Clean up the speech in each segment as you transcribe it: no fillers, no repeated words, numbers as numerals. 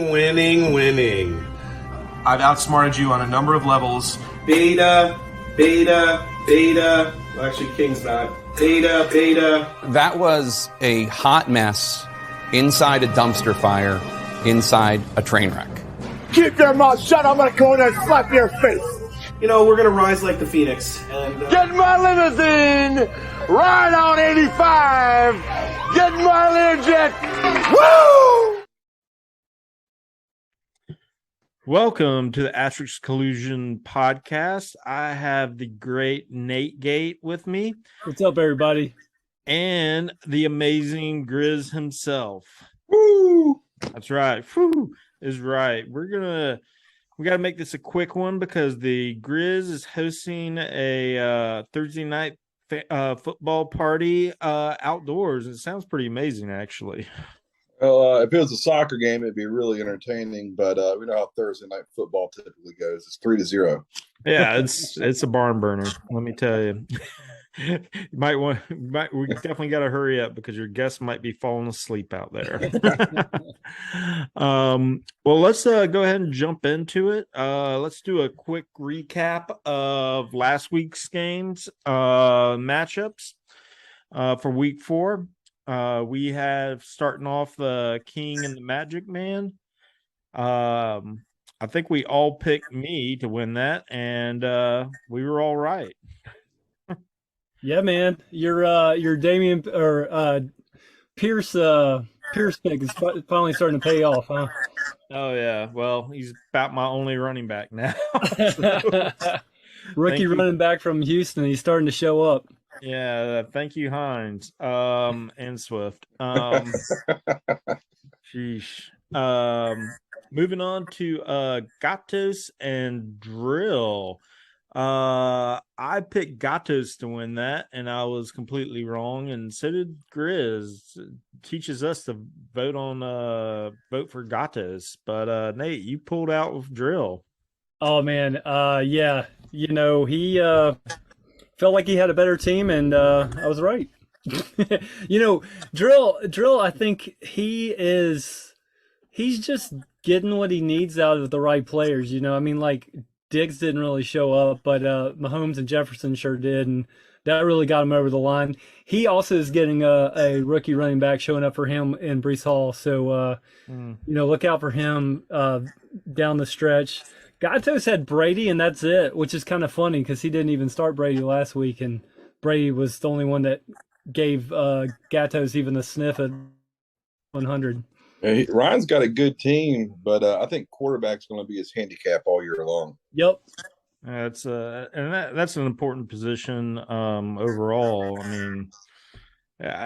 Winning. I've outsmarted you on a number of levels. Beta. Well, actually, King's not. Beta. That was a hot mess inside a dumpster fire, inside a train wreck. Keep your mouth shut. I'm going to go in there and slap your face. You know, we're going to rise like the phoenix. And Get in my limousine. Ride on 85. Get in my Learjet. Woo! Welcome to the Asterisk Collusion podcast. I have the great Nate Gate with me. What's up, everybody? And the amazing Griz himself. woo! That's right. Woo is right. We got to make this a quick one because the Griz is hosting a Thursday night football party outdoors. It sounds pretty amazing, actually. Well, if it was a soccer game, it'd be really entertaining. But we know how Thursday night football typically goes. It's 3-0. Yeah, it's a barn burner. Let me tell you. We definitely got to hurry up because your guests might be falling asleep out there. Well, let's go ahead and jump into it. Let's do a quick recap of last week's games, matchups for week 4. We have starting off the King and the Magic Man. I think we all picked me to win that, and we were all right. Yeah, man, your Damian or Pierce pick is finally starting to pay off, huh? Oh yeah, well, he's about my only running back now. Rookie running back from Houston, he's starting to show up. Yeah, thank you, Hines, and Swift. Sheesh. Moving on to Gatos and Drill. I picked Gatos to win that, and I was completely wrong, and so did Griz. Teaches us to vote for Gatos, but Nate, you pulled out with Drill. Oh man, yeah, you know he felt like he had a better team, and I was right. You know, Drill. I think he's just getting what he needs out of the right players. You know, I mean, like Diggs didn't really show up, but Mahomes and Jefferson sure did, and that really got him over the line. He also is getting a rookie running back showing up for him in Breece Hall. So, you know, look out for him down the stretch. Gatos had Brady, and that's it, which is kind of funny because he didn't even start Brady last week, and Brady was the only one that gave Gatos even a sniff at 100. Ryan's got a good team, but I think quarterback's going to be his handicap all year long. Yep. That's that's an important position overall. I mean,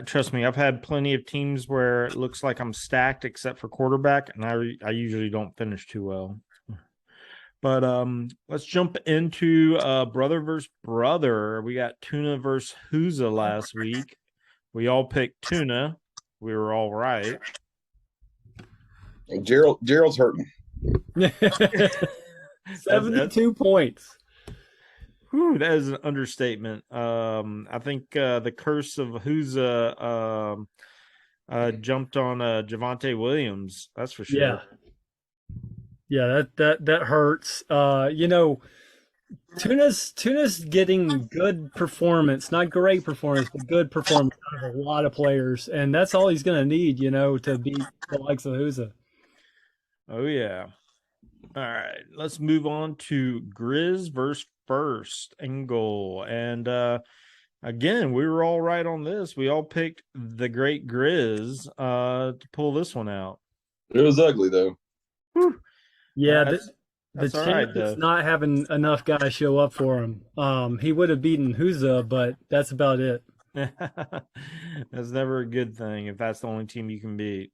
trust me, I've had plenty of teams where it looks like I'm stacked except for quarterback, and I usually don't finish too well. But let's jump into brother versus brother. We got Tuna versus Huza last week. We all picked Tuna. We were all right. Gerald's hurting. 72 points. Whew, that is an understatement. I think the curse of Huza jumped on Javonte Williams. That's for sure. Yeah, that hurts. You know, Tuna's getting good performance, not great performance, but good performance out of a lot of players, and that's all he's going to need, you know, to beat the likes of Huza. Oh yeah. All right, let's move on to Griz versus First and Goal. And again, we were all right on this. We all picked the great Griz to pull this one out. It was ugly though. Whew. Yeah, that's the all right, champ is not having enough guys show up for him. He would have beaten Huza, but that's about it. That's never a good thing if that's the only team you can beat.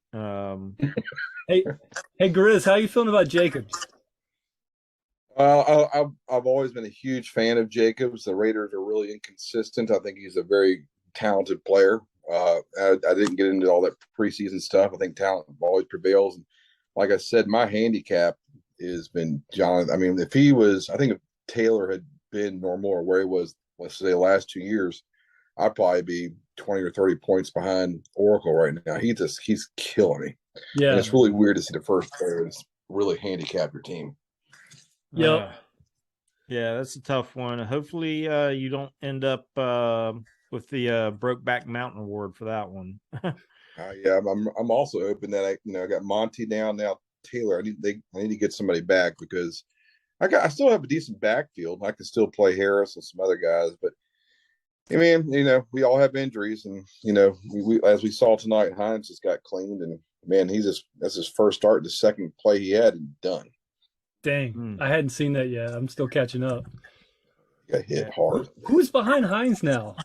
Hey, Griz, how you feeling about Jacobs? I've always been a huge fan of Jacobs. The Raiders are really inconsistent. I think he's a very talented player. I didn't get into all that preseason stuff. I think talent always prevails. And like I said, my handicap has been Jonathan. I mean, I think if Taylor had been normal or where he was, let's say the last 2 years, I'd probably be 20 or 30 points behind Oracle right now. He's killing me. Yeah. And it's really weird to see the first player that's really handicap your team. Yep. Yeah, that's a tough one. Hopefully, you don't end up with the Brokeback Mountain Award for that one. Yeah, I'm also hoping that I got Monty down now. Taylor, I need to get somebody back because I still have a decent backfield. I can still play Harris and some other guys, but I mean, we all have injuries, and we as we saw tonight, Hines just got cleaned, and man, that's his first start. The second play he had, and done. Dang, I hadn't seen that yet. I'm still catching up. Got hit hard. Who's behind Hines now?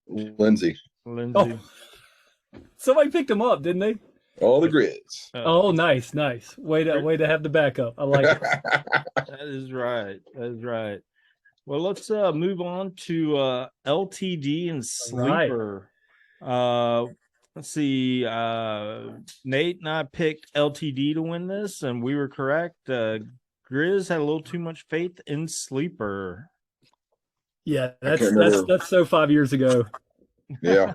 Lindsay. Oh, somebody picked him up, didn't they? All the Griz. Oh, nice. Way to have the backup. I like it. That is right. Well, let's move on to LTD and Sleeper. Right. Let's see. Nate and I picked LTD to win this, and we were correct. Griz had a little too much faith in Sleeper. Yeah, that's so 5 years ago. Yeah.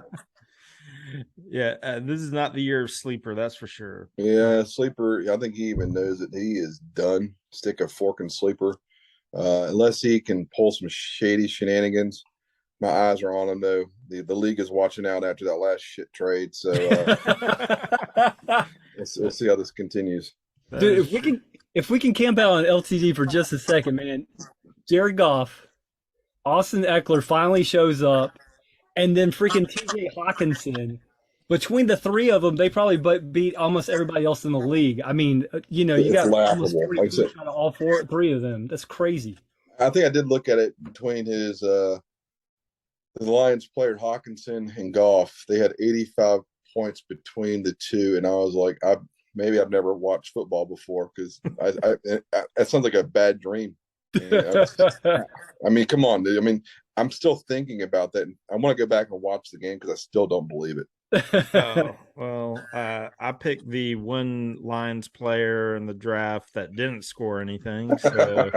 Yeah, this is not the year of Sleeper, that's for sure. Yeah, Sleeper, I think he even knows that he is done. Stick a fork in Sleeper. Unless he can pull some shady shenanigans. My eyes are on him, though. The league is watching out after that last shit trade. So we'll see how this continues. Dude, if we can camp out on LTD for just a second, man. Jared Goff, Austin Eckler finally shows up, and then freaking TJ Hawkinson. Between the three of them, they probably beat almost everybody else in the league. I mean, you got almost 40 points out of all three of them. That's crazy. I think I did look at it between his the Lions player Hawkinson and Goff. They had 85 points between the two, and I was like, I've never watched football before because that sounds like a bad dream. I mean, come on, dude. I mean, I'm still thinking about that. And I want to go back and watch the game because I still don't believe it. I picked the one Lions player in the draft that didn't score anything. So,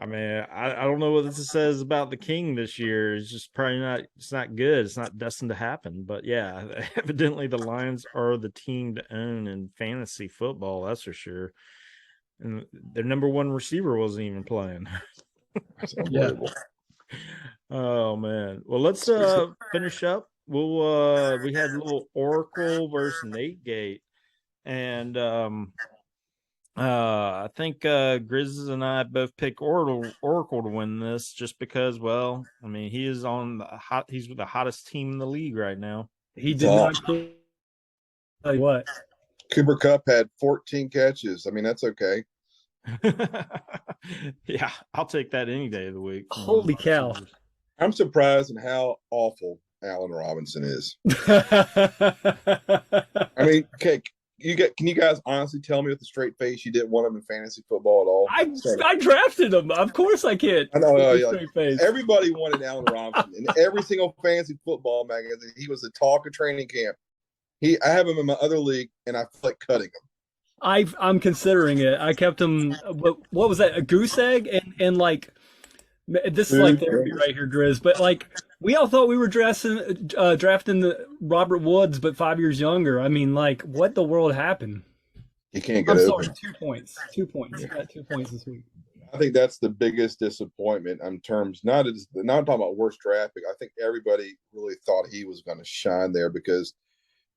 I mean, I don't know what this says about the King this year. It's just probably not. It's not good. It's not destined to happen. But yeah, evidently the Lions are the team to own in fantasy football. That's for sure. And their number one receiver wasn't even playing. That's unbelievable. Oh man. Well, let's finish up. We had a little Oracle versus Nate Gate, and I think Griz and I both picked Oracle to win this just because, well, I mean, he is he's with the hottest team in the league right now. He did not tell you what. Cooper Kupp had 14 catches. I mean, that's okay. Yeah, I'll take that any day of the week. Holy cow. I'm surprised at how awful Allen Robinson is. I mean, okay, can you guys honestly tell me with a straight face you didn't want him in fantasy football at all? I drafted him. Of course I can't. I know. Everybody wanted Allen Robinson in every single fantasy football magazine. He was the talk of training camp. I have him in my other league, and I feel like cutting him. I'm considering it. I kept him. What was that? A goose egg and like. This is like therapy right here, Griz. But like, we all thought we were drafting the Robert Woods, but 5 years younger. I mean, like, what the world happened? You can't get open. Sorry, 2 points. 2 points. You got 2 points this week. I think that's the biggest disappointment in terms. Not talking about worst draft pick. I think everybody really thought he was going to shine there because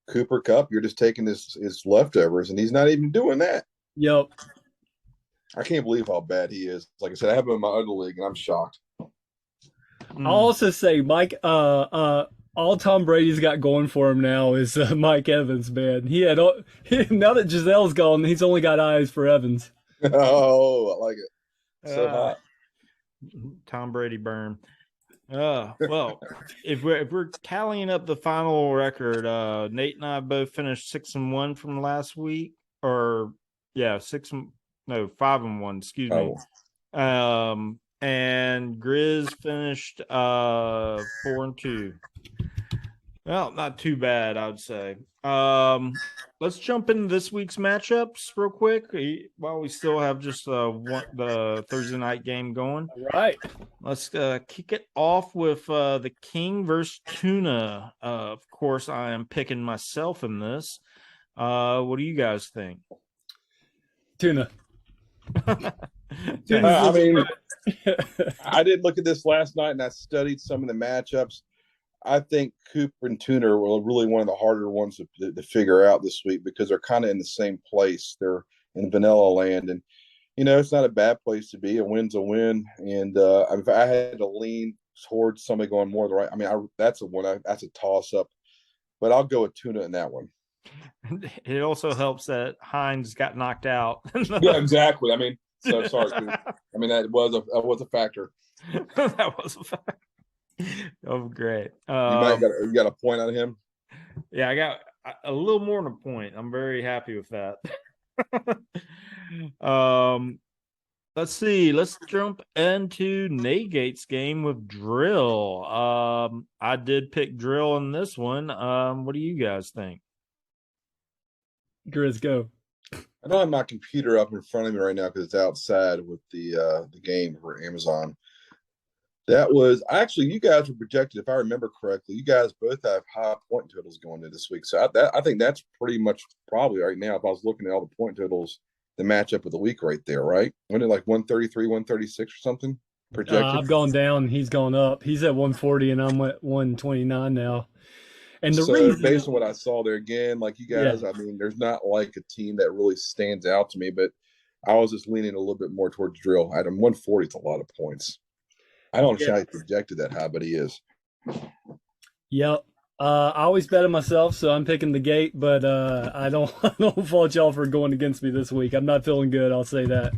Cooper Kupp, you're just taking his leftovers, and he's not even doing that. Yep. I can't believe how bad he is. Like I said, I have him in my other league, and I'm shocked. I'll also say, Mike, all Tom Brady's got going for him now is Mike Evans, man. Now that Giselle's gone, he's only got eyes for Evans. Oh, I like it. So hot. Tom Brady burn. Well, if we're tallying up the final record, Nate and I both finished 6-1 from last week, 5-1. Excuse me. And Griz finished 4-2. Well, not too bad, I would say. Let's jump into this week's matchups real quick while we still have just the Thursday night game going. All right. Let's kick it off with the King versus Tuna. Of course, I am picking myself in this. What do you guys think? Tuna. I mean, I did look at this last night and I studied some of the matchups. I think Cooper and Tuner were really one of the harder ones to figure out this week because they're kind of in the same place. They're in vanilla land, and it's not a bad place to be. A win's a win, and if I had to lean towards somebody going more the right, I mean, that's a toss up, but I'll go with Tuna in that one. It also helps that Hines got knocked out. Yeah, exactly. I mean, so sorry. I mean, that was a factor. That was a factor. Oh, great. You got a point out of him? Yeah, I got a little more than a point. I'm very happy with that. Let's see. Let's jump into Negate's game with Drill. I did pick Drill in this one. What do you guys think? Griz, go. I don't have my computer up in front of me right now because it's outside with the game for Amazon. That was actually, you guys were projected, if I remember correctly, you guys both have high point totals going into this week. So I think that's pretty much probably right now, if I was looking at all the point totals, the matchup of the week right there, right? Wasn't it like 133, 136 or something projected? I've gone down. He's gone up. He's at 140 and I'm at 129 now. And the reason, based on what I saw there again, like you guys, I mean, there's not like a team that really stands out to me, but I was just leaning a little bit more towards Drill. At him 140 is a lot of points. I don't know how he projected that high, but he is. Yep. I always bet on myself, so I'm picking the Gate, but I don't fault y'all for going against me this week. I'm not feeling good, I'll say that.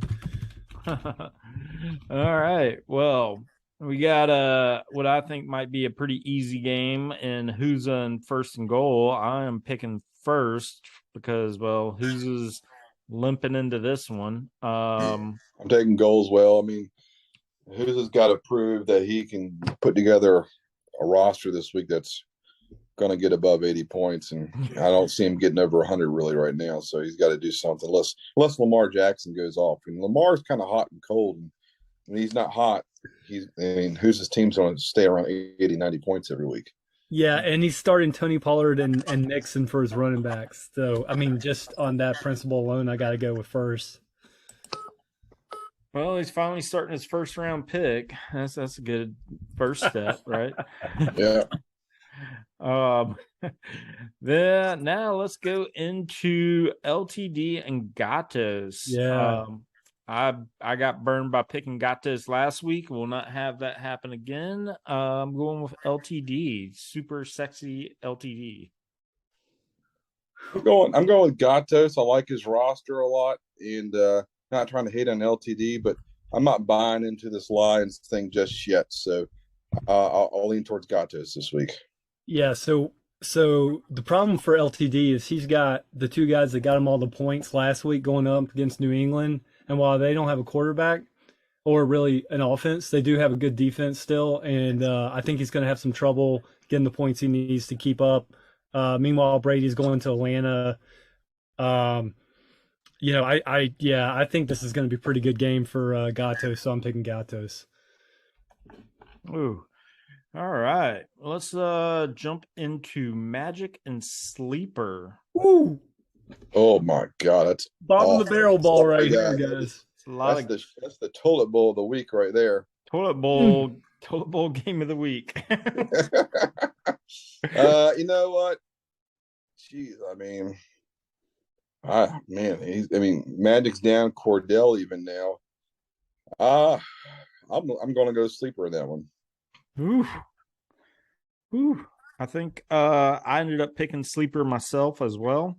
All right. Well, we got what I think might be a pretty easy game, and who's in first and goal. I am picking first because, well, who's is limping into this one. I'm taking goal as well. I mean, who's has got to prove that he can put together a roster this week that's going to get above 80 points, and I don't see him getting over 100 really right now. So he's got to do something unless Lamar Jackson goes off. And Lamar's kind of hot and cold, and when he's not hot, who's his team's going to stay around 80, 90 points every week? Yeah, and he's starting Tony Pollard and Nixon for his running backs. So, I mean, just on that principle alone, I got to go with first. Well, he's finally starting his first round pick. That's a good first step, right? Yeah. Then now let's go into LTD and Gatos. Yeah. I got burned by picking Gatos last week. Will not have that happen again. I'm going with LTD, super sexy LTD. I'm going with Gatos. I like his roster a lot, and not trying to hate on LTD, but I'm not buying into this Lions thing just yet. So I'll lean towards Gatos this week. Yeah. So the problem for LTD is he's got the two guys that got him all the points last week going up against New England. And while they don't have a quarterback or really an offense, they do have a good defense still. And I think he's going to have some trouble getting the points he needs to keep up. Meanwhile, Brady's going to Atlanta. I think this is going to be a pretty good game for Gatos, so I'm picking Gatos. Ooh. All right. Let's jump into Magic and Sleeper. Woo! Oh my God, that's bottom of the barrel ball right here, guys. That's the toilet bowl of the week right there. Toilet bowl game of the week. You know what? Jeez, Magic's down, Cordell even now. I'm going to go Sleeper in that one. Ooh. I think I ended up picking Sleeper myself as well.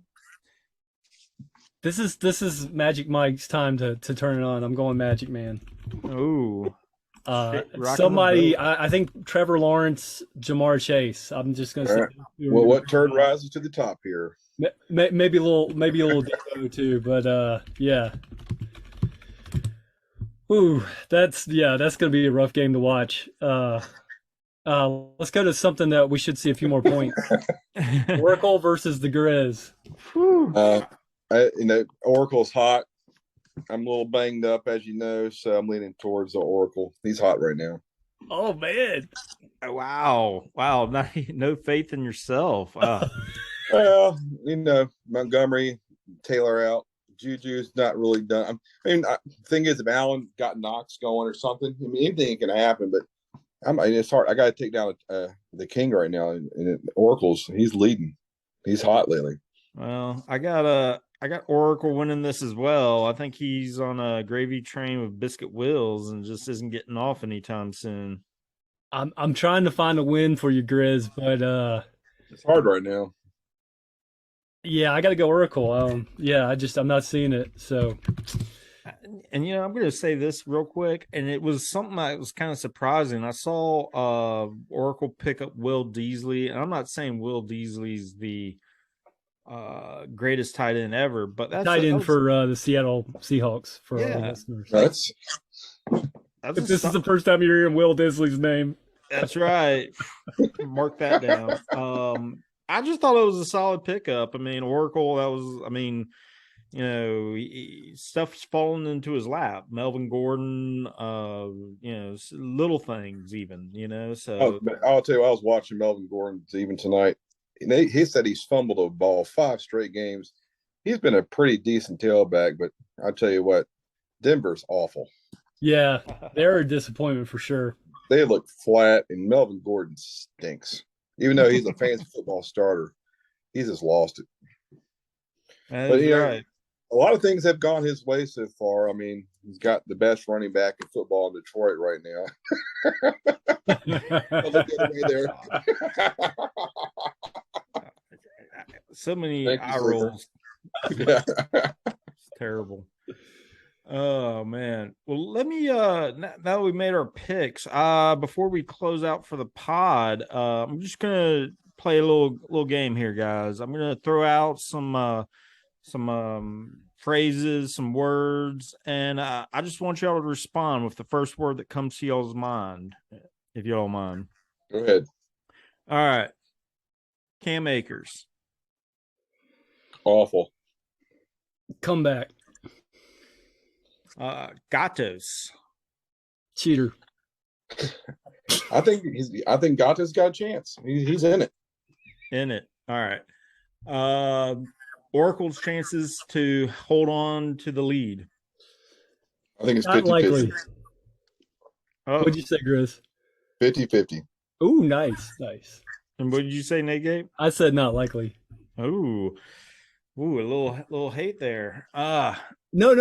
This is Magic Mike's time to turn it on. I'm going Magic Man. Ooh. Somebody, I think Trevor Lawrence, Jamar Chase. I'm just going to say. Right. Well, what turd rises to the top here? Maybe a little Debo too, but yeah. Ooh, that's going to be a rough game to watch. Let's go to something that we should see a few more points. Oracle versus the Griz. Oracle's hot. I'm a little banged up, as you know, so I'm leaning towards the Oracle. He's hot right now. Oh man! Wow. No faith in yourself. Well, Montgomery, Taylor out. Juju's not really done. The thing is, if Allen got Knox going or something, anything can happen. But it's hard. I got to take down the King right now, and Oracle's he's leading. He's hot lately. Well, I got Oracle winning this as well. I think he's on a gravy train with biscuit wheels and just isn't getting off anytime soon. I'm trying to find a win for you, Griz, but it's hard right now. Yeah, I got to go Oracle. I'm not seeing it. So, and I'm going to say this real quick, and it was something that was kind of surprising. I saw Oracle pick up Will Deasley, and I'm not saying Will Deasley's the greatest tight end ever, but that's tight end for the Seattle Seahawks for our listeners. This is the first time you're hearing Will Deasley's name. That's right. Mark that down. I just thought it was a solid pickup. Oracle, stuff's falling into his lap. Melvin Gordon, little things even, so. I'll tell you, I was watching Melvin Gordon even tonight. He said he's fumbled a ball 5 straight games. He's been a pretty decent tailback, but I'll tell you what, Denver's awful. Yeah, they're a disappointment for sure. They look flat, and Melvin Gordon stinks. Even though he's a fantasy football starter, he's just lost it. But right. A lot of things have gone his way so far. He's got the best running back in football in Detroit right now. So many eye rolls. Yeah. It's terrible. Oh man. Well, let me now that we made our picks, before we close out for the pod, I'm just gonna play a little game here, guys. I'm gonna throw out some phrases, some words, and I just want y'all to respond with the first word that comes to y'all's mind, if you don't mind. Go ahead. All right. Cam Akers. Awful. Comeback. Gatos. Cheater. I think Gatos got a chance. He's in it. All right. Oracle's chances to hold on to the lead. I think it's not 50-50. Likely. Oh. What'd you say, Griz? 50-50. Ooh, nice. And what did you say, Nate Gabe? I said not likely. Ooh, a little hate there. No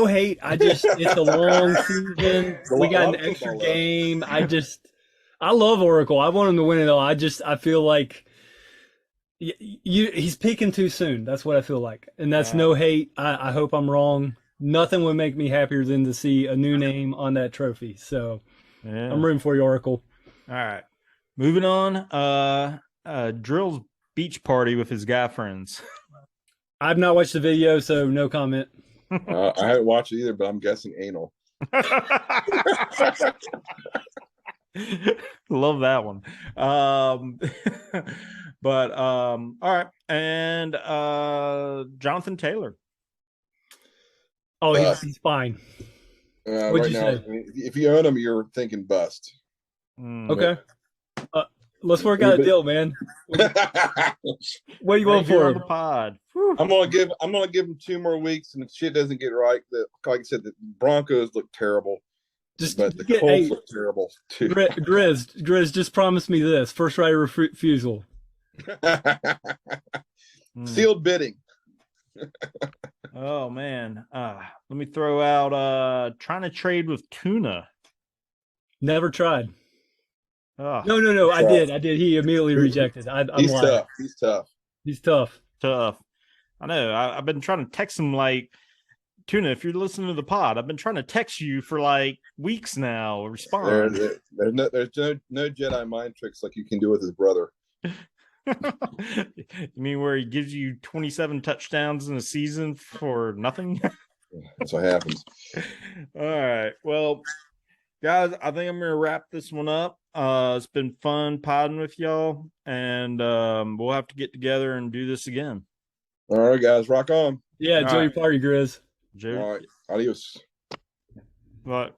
hate. It's a long season. We got an extra game. I love Oracle. I want him to win it all. I feel like he's peaking too soon. That's what I feel like. And that's no hate. I hope I'm wrong. Nothing would make me happier than to see a new name on that trophy. So I'm rooting for you, Oracle. All right. Moving on. Drill's beach party with his guy friends. I've not watched the video, so no comment. I haven't watched it either, but I'm guessing anal. Love that one. But all right. And Jonathan Taylor. Oh, he's fine. What'd right you now, say? If you own him, you're thinking bust. Okay. Let's work out a deal, man. What are you going for? The pod. I'm gonna give him 2 more weeks, and if shit doesn't get right, like I said, the Broncos look terrible. But the Colts look terrible too. Griz, just promise me this: first right of refusal. Sealed bidding. Oh man. Let me throw out trying to trade with Tuna. Never tried. Oh. No. I did. He immediately rejected. He's tough. He's tough. I know. I've been trying to text him like, Tuna, if you're listening to the pod, I've been trying to text you for like weeks now. Respond. There's no Jedi mind tricks like you can do with his brother. You mean where he gives you 27 touchdowns in a season for nothing? That's what happens. All right. Well, Guys, I think I'm gonna wrap this one up. It's been fun podding with y'all, and we'll have to get together and do this again. All right, guys, rock on. Yeah, enjoy your party, Griz. All right, adios. But